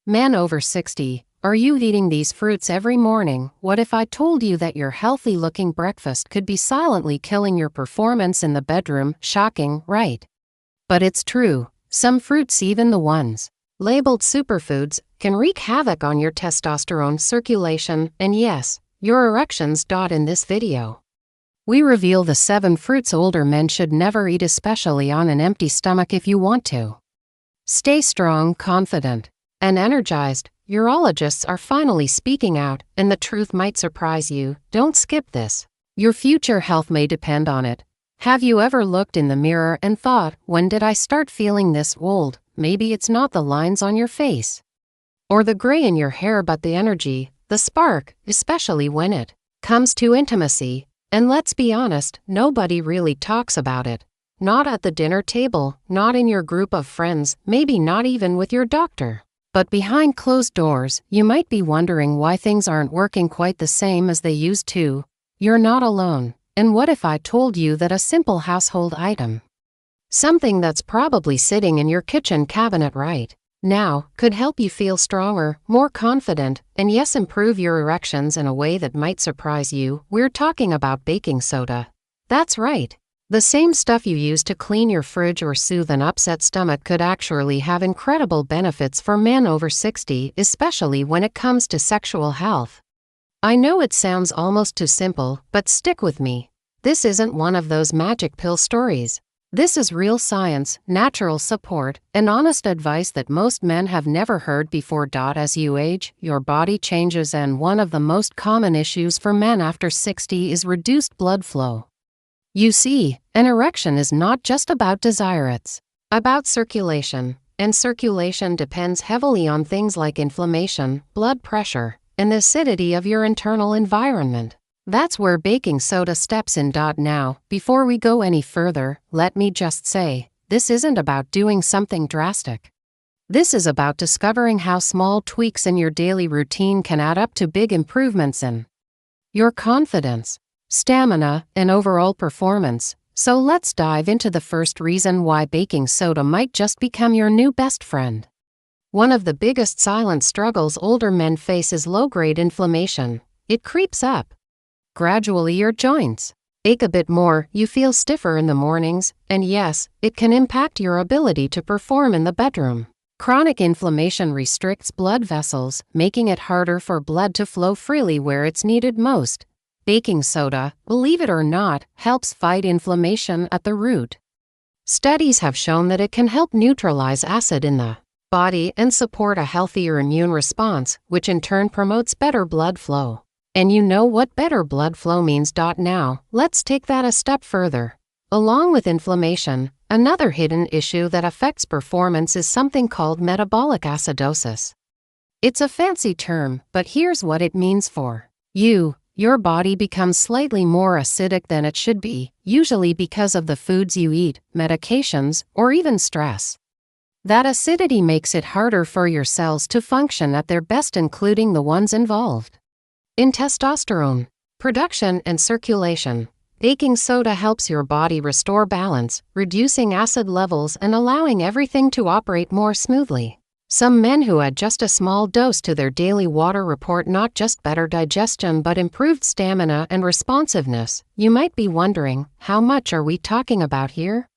Man over 60, are you eating these fruits every morning? What if I told you that your healthy-looking breakfast could be silently killing your performance in the bedroom? Shocking, right? But it's true. Some fruits, even the ones labeled superfoods, can wreak havoc on your testosterone circulation, and yes, your erections. In this video, we reveal the 7 fruits older men should never eat, especially on an empty stomach. If you want to stay strong, confident, and energized, urologists are finally speaking out, and the truth might surprise you. Don't skip this. Your future health may depend on it. Have you ever looked in the mirror and thought, when did I start feeling this old? Maybe it's not the lines on your face or the gray in your hair, but the energy, the spark, especially when it comes to intimacy. And let's be honest, nobody really talks about it. Not at the dinner table, not in your group of friends, maybe not even with your doctor. But behind closed doors, you might be wondering why things aren't working quite the same as they used to. You're not alone. And what if I told you that a simple household item, something that's probably sitting in your kitchen cabinet right now, could help you feel stronger, more confident, and yes, improve your erections in a way that might surprise you? We're talking about baking soda. That's right. The same stuff you use to clean your fridge or soothe an upset stomach could actually have incredible benefits for men over 60, especially when it comes to sexual health. I know it sounds almost too simple, but stick with me. This isn't one of those magic pill stories. This is real science, natural support, and honest advice that most men have never heard before. As you age, your body changes, and one of the most common issues for men after 60 is reduced blood flow. You see, an erection is not just about desire, it's about circulation, and circulation depends heavily on things like inflammation, blood pressure, and the acidity of your internal environment. That's where baking soda steps in. Now, before we go any further, let me just say, this isn't about doing something drastic. This is about discovering how small tweaks in your daily routine can add up to big improvements in your confidence, stamina, and overall performance. So let's dive into the first reason why baking soda might just become your new best friend. One of the biggest silent struggles older men face is low-grade inflammation. It creeps up gradually. Your joints ache a bit more, you feel stiffer in the mornings, and yes, it can impact your ability to perform in the bedroom. Chronic inflammation restricts blood vessels, making it harder for blood to flow freely where it's needed most. Baking soda, believe it or not, helps fight inflammation at the root. Studies have shown that it can help neutralize acid in the body and support a healthier immune response, which in turn promotes better blood flow. And you know what better blood flow means. Now, let's take that a step further. Along with inflammation, another hidden issue that affects performance is something called metabolic acidosis. It's a fancy term, but here's what it means for you. Your body becomes slightly more acidic than it should be, usually because of the foods you eat, medications, or even stress. That acidity makes it harder for your cells to function at their best, including the ones involved in testosterone production and circulation. Baking soda helps your body restore balance, reducing acid levels and allowing everything to operate more smoothly. Some men who add just a small dose to their daily water report not just better digestion but improved stamina and responsiveness. You might be wondering, how much are we talking about here?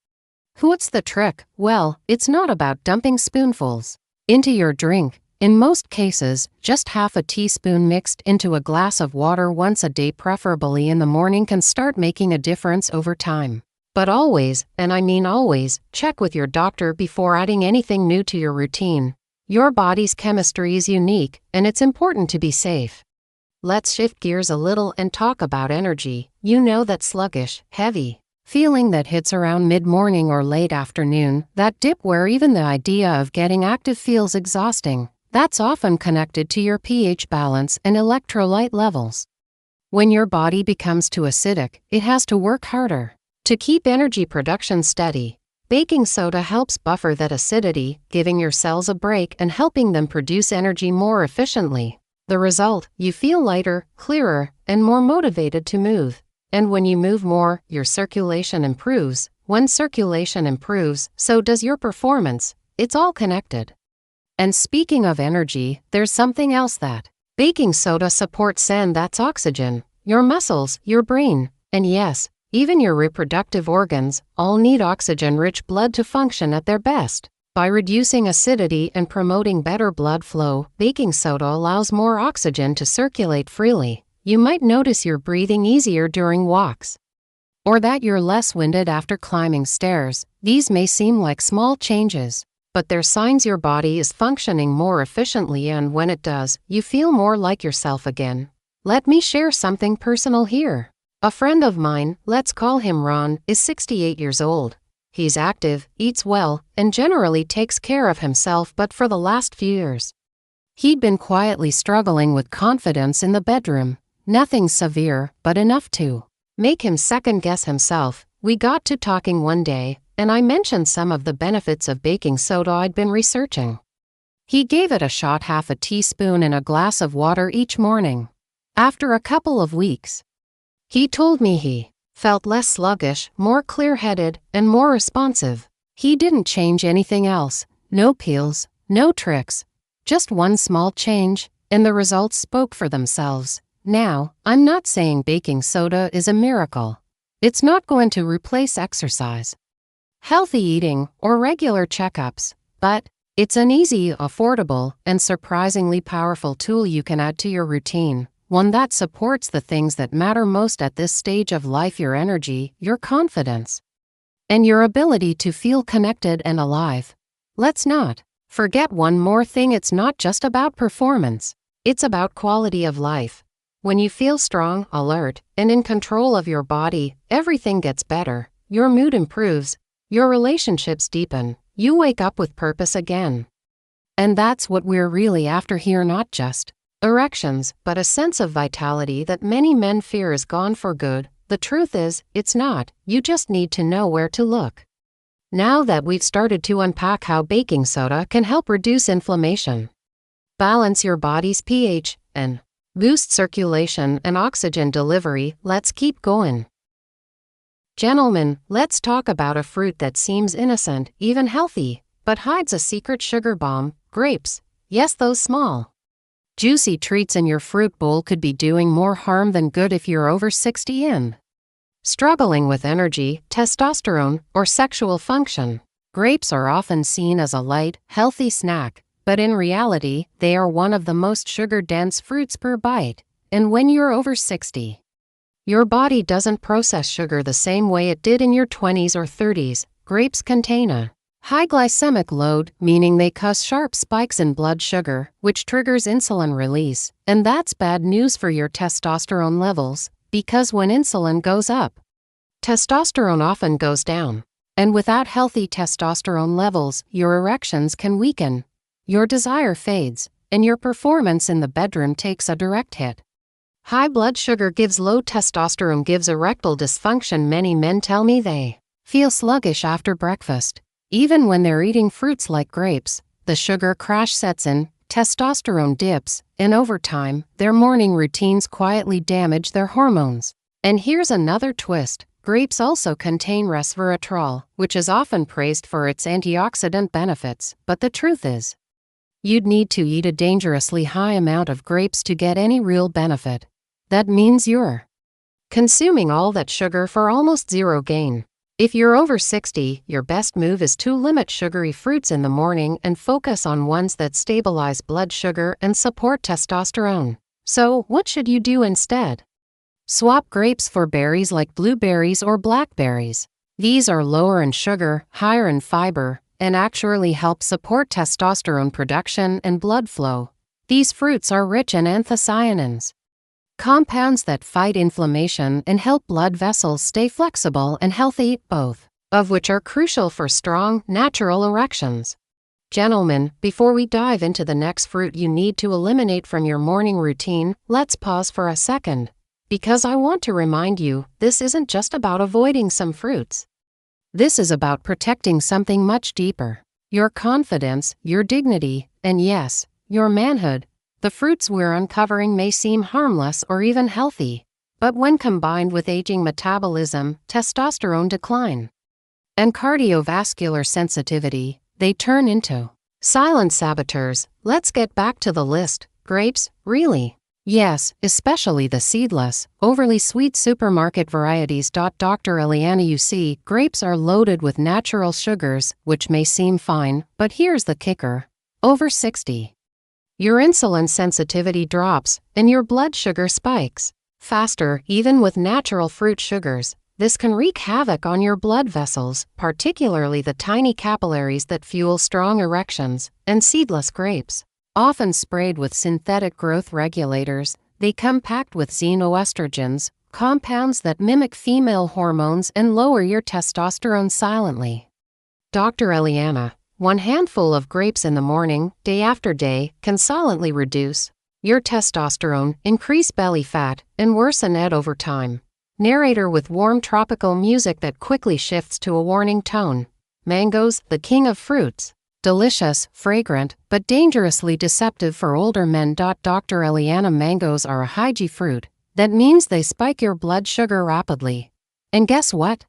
What's the trick? Well, it's not about dumping spoonfuls into your drink. In most cases, just half a teaspoon mixed into a glass of water once a day, preferably in the morning, can start making a difference over time. But always, and I mean always, check with your doctor before adding anything new to your routine. Your body's chemistry is unique, and it's important to be safe. Let's shift gears a little and talk about energy. You know that sluggish, heavy feeling that hits around mid-morning or late afternoon, that dip where even the idea of getting active feels exhausting. That's often connected to your pH balance and electrolyte levels. When your body becomes too acidic, it has to work harder to keep energy production steady. Baking soda helps buffer that acidity, giving your cells a break and helping them produce energy more efficiently. The result, you feel lighter, clearer, and more motivated to move. And when you move more, your circulation improves. When circulation improves, so does your performance. It's all connected. And speaking of energy, there's something else that baking soda supports, and that's oxygen. Your muscles, your brain, and yes, even your reproductive organs all need oxygen-rich blood to function at their best. By reducing acidity and promoting better blood flow, baking soda allows more oxygen to circulate freely. You might notice you're breathing easier during walks, or that you're less winded after climbing stairs. These may seem like small changes, but they're signs your body is functioning more efficiently, and when it does, you feel more like yourself again. Let me share something personal here. A friend of mine, let's call him Ron, is 68 years old. He's active, eats well, and generally takes care of himself, but for the last few years, he'd been quietly struggling with confidence in the bedroom. Nothing severe, but enough to make him second-guess himself. We got to talking one day, and I mentioned some of the benefits of baking soda I'd been researching. He gave it a shot, half a teaspoon in a glass of water each morning. After a couple of weeks, he told me he felt less sluggish, more clear-headed, and more responsive. He didn't change anything else, no pills, no tricks, just one small change, and the results spoke for themselves. Now, I'm not saying baking soda is a miracle. It's not going to replace exercise, healthy eating, or regular checkups, but it's an easy, affordable, and surprisingly powerful tool you can add to your routine. One that supports the things that matter most at this stage of life: your energy, your confidence, and your ability to feel connected and alive. Let's not forget one more thing: it's not just about performance, it's about quality of life. When you feel strong, alert, and in control of your body, everything gets better. Your mood improves, your relationships deepen, you wake up with purpose again. And that's what we're really after here: not just erections, but a sense of vitality that many men fear is gone for good. The truth is, it's not. You just need to know where to look. Now that we've started to unpack how baking soda can help reduce inflammation, balance your body's pH, and boost circulation and oxygen delivery, let's keep going. Gentlemen, let's talk about a fruit that seems innocent, even healthy, but hides a secret sugar bomb: grapes. Yes, those small, juicy treats in your fruit bowl could be doing more harm than good if you're over 60 and struggling with energy, testosterone, or sexual function. Grapes are often seen as a light, healthy snack, but in reality, they are one of the most sugar-dense fruits per bite. And when you're over 60, your body doesn't process sugar the same way it did in your 20s or 30s. Grapes contain a high glycemic load, meaning they cause sharp spikes in blood sugar, which triggers insulin release. And that's bad news for your testosterone levels, because when insulin goes up, testosterone often goes down. And without healthy testosterone levels, your erections can weaken, your desire fades, and your performance in the bedroom takes a direct hit. High blood sugar gives low testosterone, gives erectile dysfunction. Many men tell me they feel sluggish after breakfast. Even when they're eating fruits like grapes, the sugar crash sets in, testosterone dips, and over time, their morning routines quietly damage their hormones. And here's another twist: grapes also contain resveratrol, which is often praised for its antioxidant benefits. But the truth is, you'd need to eat a dangerously high amount of grapes to get any real benefit. That means you're consuming all that sugar for almost zero gain. If you're over 60, your best move is to limit sugary fruits in the morning and focus on ones that stabilize blood sugar and support testosterone. So, what should you do instead? Swap grapes for berries like blueberries or blackberries. These are lower in sugar, higher in fiber, and actually help support testosterone production and blood flow. These fruits are rich in anthocyanins, compounds that fight inflammation and help blood vessels stay flexible and healthy, both of which are crucial for strong, natural erections. Gentlemen, before we dive into the next fruit you need to eliminate from your morning routine, let's pause for a second, because I want to remind you, this isn't just about avoiding some fruits. This is about protecting something much deeper: your confidence, your dignity, and yes, your manhood. The fruits we're uncovering may seem harmless or even healthy, but when combined with aging metabolism, testosterone decline, and cardiovascular sensitivity, they turn into Silent saboteurs. Let's get back to the list. Grapes, really? Yes, especially the seedless, overly sweet supermarket varieties. Dr. Eliana, you see, grapes are loaded with natural sugars, which may seem fine, but here's the kicker. Over 60. Your insulin sensitivity drops, and your blood sugar spikes. Faster, even with natural fruit sugars. This can wreak havoc on your blood vessels, particularly the tiny capillaries that fuel strong erections, and seedless grapes. Often sprayed with synthetic growth regulators, they come packed with xenoestrogens, compounds that mimic female hormones and lower your testosterone silently. Dr. Eliana, one handful of grapes in the morning, day after day, can silently reduce your testosterone, increase belly fat, and worsen it over time. Narrator with warm tropical music that quickly shifts to a warning tone. Mangoes, the king of fruits. Delicious, fragrant, but dangerously deceptive for older men. Dr. Eliana, mangoes are a high-G fruit. That means they spike your blood sugar rapidly. And guess what?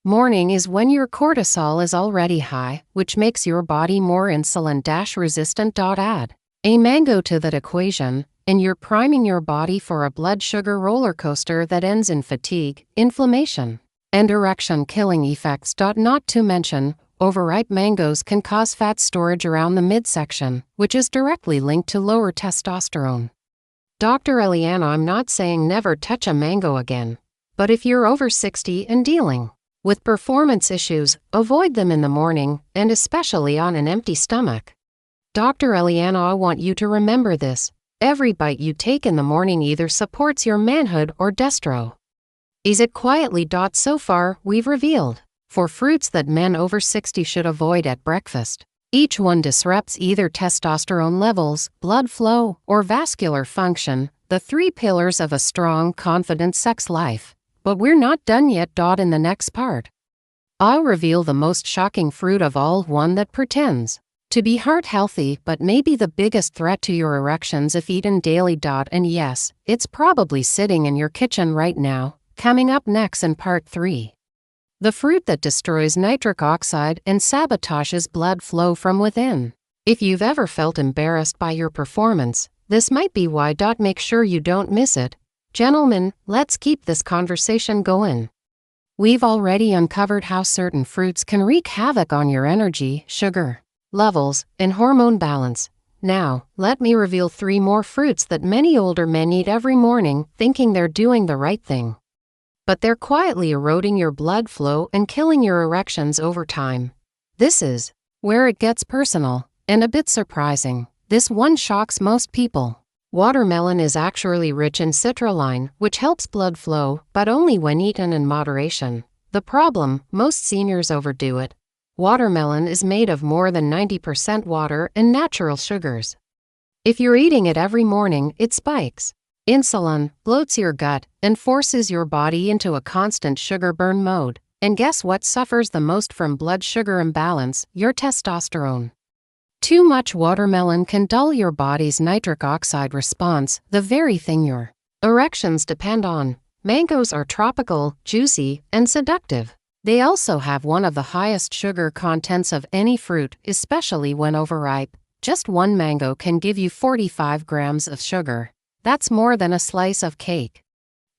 Morning is when your cortisol is already high, which makes your body more insulin-resistant. Add a mango to that equation, and you're priming your body for a blood sugar roller coaster that ends in fatigue, inflammation, and erection-killing effects. Not to mention, overripe mangoes can cause fat storage around the midsection, which is directly linked to lower testosterone. Dr. Eliana, I'm not saying never touch a mango again. But if you're over 60 and dealing with performance issues, avoid them in the morning, and especially on an empty stomach. Dr. Eliana, I want you to remember this. Every bite you take in the morning either supports your manhood or destro. Is it quietly? So far, we've revealed 4 fruits that men over 60 should avoid at breakfast. Each one disrupts either testosterone levels, blood flow, or vascular function, the 3 pillars of a strong, confident sex life. But we're not done yet. In the next part, I'll reveal the most shocking fruit of all, one that pretends to be heart healthy but may be the biggest threat to your erections if eaten daily. And yes, it's probably sitting in your kitchen right now. Coming up next in part 3. The fruit that destroys nitric oxide and sabotages blood flow from within. If you've ever felt embarrassed by your performance, this might be why. Make sure you don't miss it. Gentlemen, let's keep this conversation going. We've already uncovered how certain fruits can wreak havoc on your energy, sugar levels, and hormone balance. Now, let me reveal 3 more fruits that many older men eat every morning, thinking they're doing the right thing. But they're quietly eroding your blood flow and killing your erections over time. This is where it gets personal, and a bit surprising. This one shocks most people. Watermelon is actually rich in citrulline, which helps blood flow, but only when eaten in moderation. The problem, most seniors overdo it. Watermelon is made of more than 90% water and natural sugars. If you're eating it every morning, it spikes insulin, bloats your gut, and forces your body into a constant sugar burn mode. And guess what suffers the most from blood sugar imbalance? Your testosterone. Too much watermelon can dull your body's nitric oxide response, the very thing your erections depend on. Mangoes are tropical, juicy, and seductive. They also have one of the highest sugar contents of any fruit, especially when overripe. Just one mango can give you 45 grams of sugar. That's more than a slice of cake.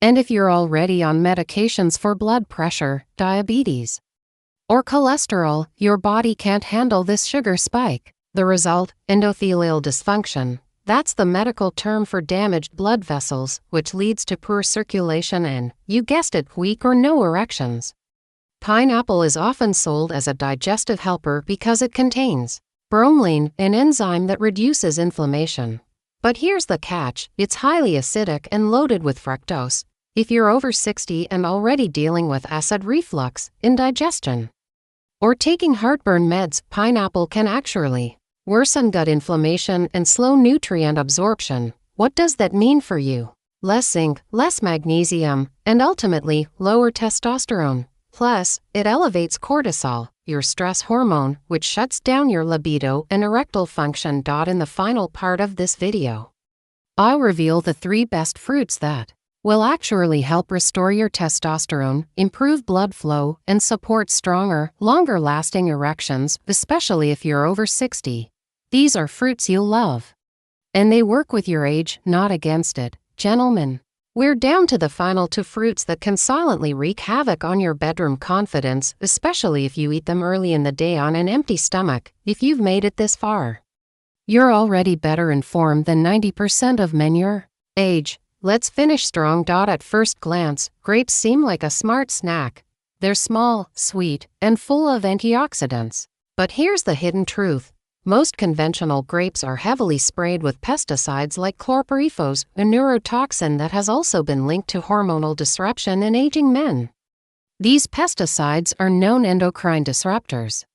And if you're already on medications for blood pressure, diabetes, or cholesterol, your body can't handle this sugar spike. The result, endothelial dysfunction. That's the medical term for damaged blood vessels, which leads to poor circulation and, you guessed it, weak or no erections. Pineapple is often sold as a digestive helper because it contains bromelain, an enzyme that reduces inflammation. But here's the catch, it's highly acidic and loaded with fructose. If you're over 60 and already dealing with acid reflux, indigestion, or taking heartburn meds, pineapple can actually worsen gut inflammation and slow nutrient absorption. What does that mean for you? Less zinc, less magnesium, and ultimately, lower testosterone. Plus, it elevates cortisol, your stress hormone, which shuts down your libido and erectile function. In the final part of this video, I'll reveal the 3 best fruits that will actually help restore your testosterone, improve blood flow, and support stronger, longer-lasting erections, especially if you're over 60. These are fruits you'll love. And they work with your age, not against it, gentlemen. We're down to the final 2 fruits that can silently wreak havoc on your bedroom confidence, especially if you eat them early in the day on an empty stomach. If you've made it this far, you're already better informed than 90% of men your age. Let's finish strong. At first glance, grapes seem like a smart snack. They're small, sweet, and full of antioxidants. But here's the hidden truth. Most conventional grapes are heavily sprayed with pesticides like chlorpyrifos, a neurotoxin that has also been linked to hormonal disruption in aging men. These pesticides are known endocrine disruptors,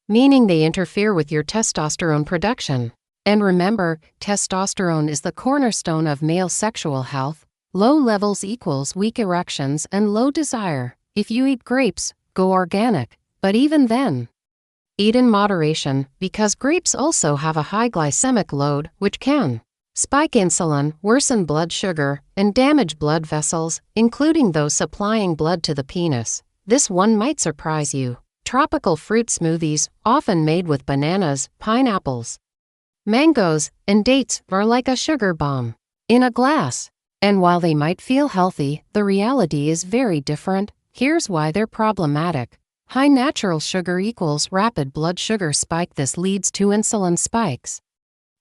meaning they interfere with your testosterone production. And remember, testosterone is the cornerstone of male sexual health. Low levels equals weak erections and low desire. If you eat grapes, go organic. But even then, eat in moderation, because grapes also have a high glycemic load, which can spike insulin, worsen blood sugar, and damage blood vessels, including those supplying blood to the penis. This one might surprise you. Tropical fruit smoothies, often made with bananas, pineapples, mangoes, and dates, are like a sugar bomb in a glass. And while they might feel healthy, the reality is very different. Here's why they're problematic. High natural sugar equals rapid blood sugar spike. This leads to insulin spikes,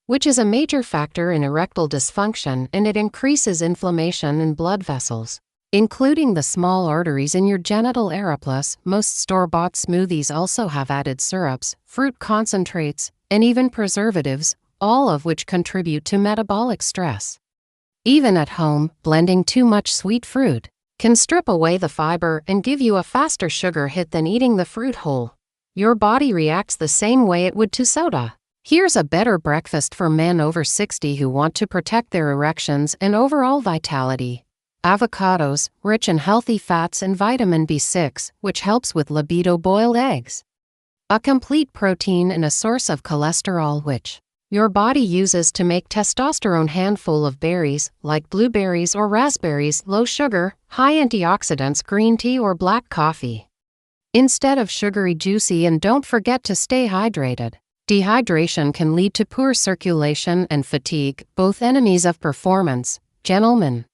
which is a major factor in erectile dysfunction, and it increases inflammation in blood vessels, including the small arteries in your genital area. Plus, most store-bought smoothies also have added syrups, fruit concentrates, and even preservatives, all of which contribute to metabolic stress. Even at home, blending too much sweet fruit can strip away the fiber and give you a faster sugar hit than eating the fruit whole. Your body reacts the same way it would to soda. Here's a better breakfast for men over 60 who want to protect their erections and overall vitality. Avocados, rich in healthy fats and vitamin B6, which helps with libido. Boiled eggs, a complete protein and a source of cholesterol which your body uses to make testosterone. Handful of berries, like blueberries or raspberries, low sugar, high antioxidants. Green tea or black coffee instead of sugary juicy. And don't forget to stay hydrated. Dehydration can lead to poor circulation and fatigue, both enemies of performance. Gentlemen,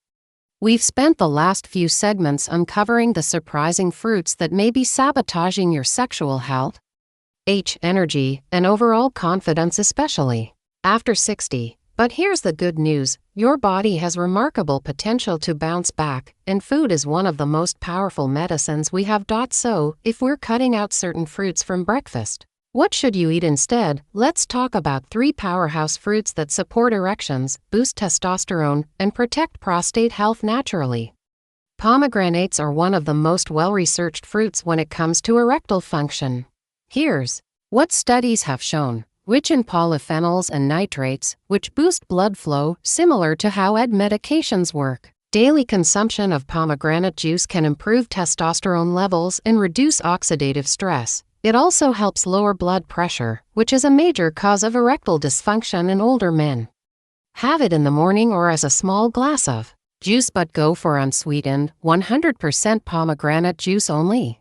we've spent the last few segments uncovering the surprising fruits that may be sabotaging your sexual health, energy, and overall confidence, especially after 60. But here's the good news. Your body has remarkable potential to bounce back, and food is one of the most powerful medicines we have. So, if we're cutting out certain fruits from breakfast, what should you eat instead? Let's talk about 3 powerhouse fruits that support erections, boost testosterone, and protect prostate health naturally. Pomegranates are one of the most well-researched fruits when it comes to erectile function. Here's what studies have shown. Rich in polyphenols and nitrates, which boost blood flow, similar to how medications work. Daily consumption of pomegranate juice can improve testosterone levels and reduce oxidative stress. It also helps lower blood pressure, which is a major cause of erectile dysfunction in older men. Have it in the morning or as a small glass of juice, but go for unsweetened, 100% pomegranate juice only.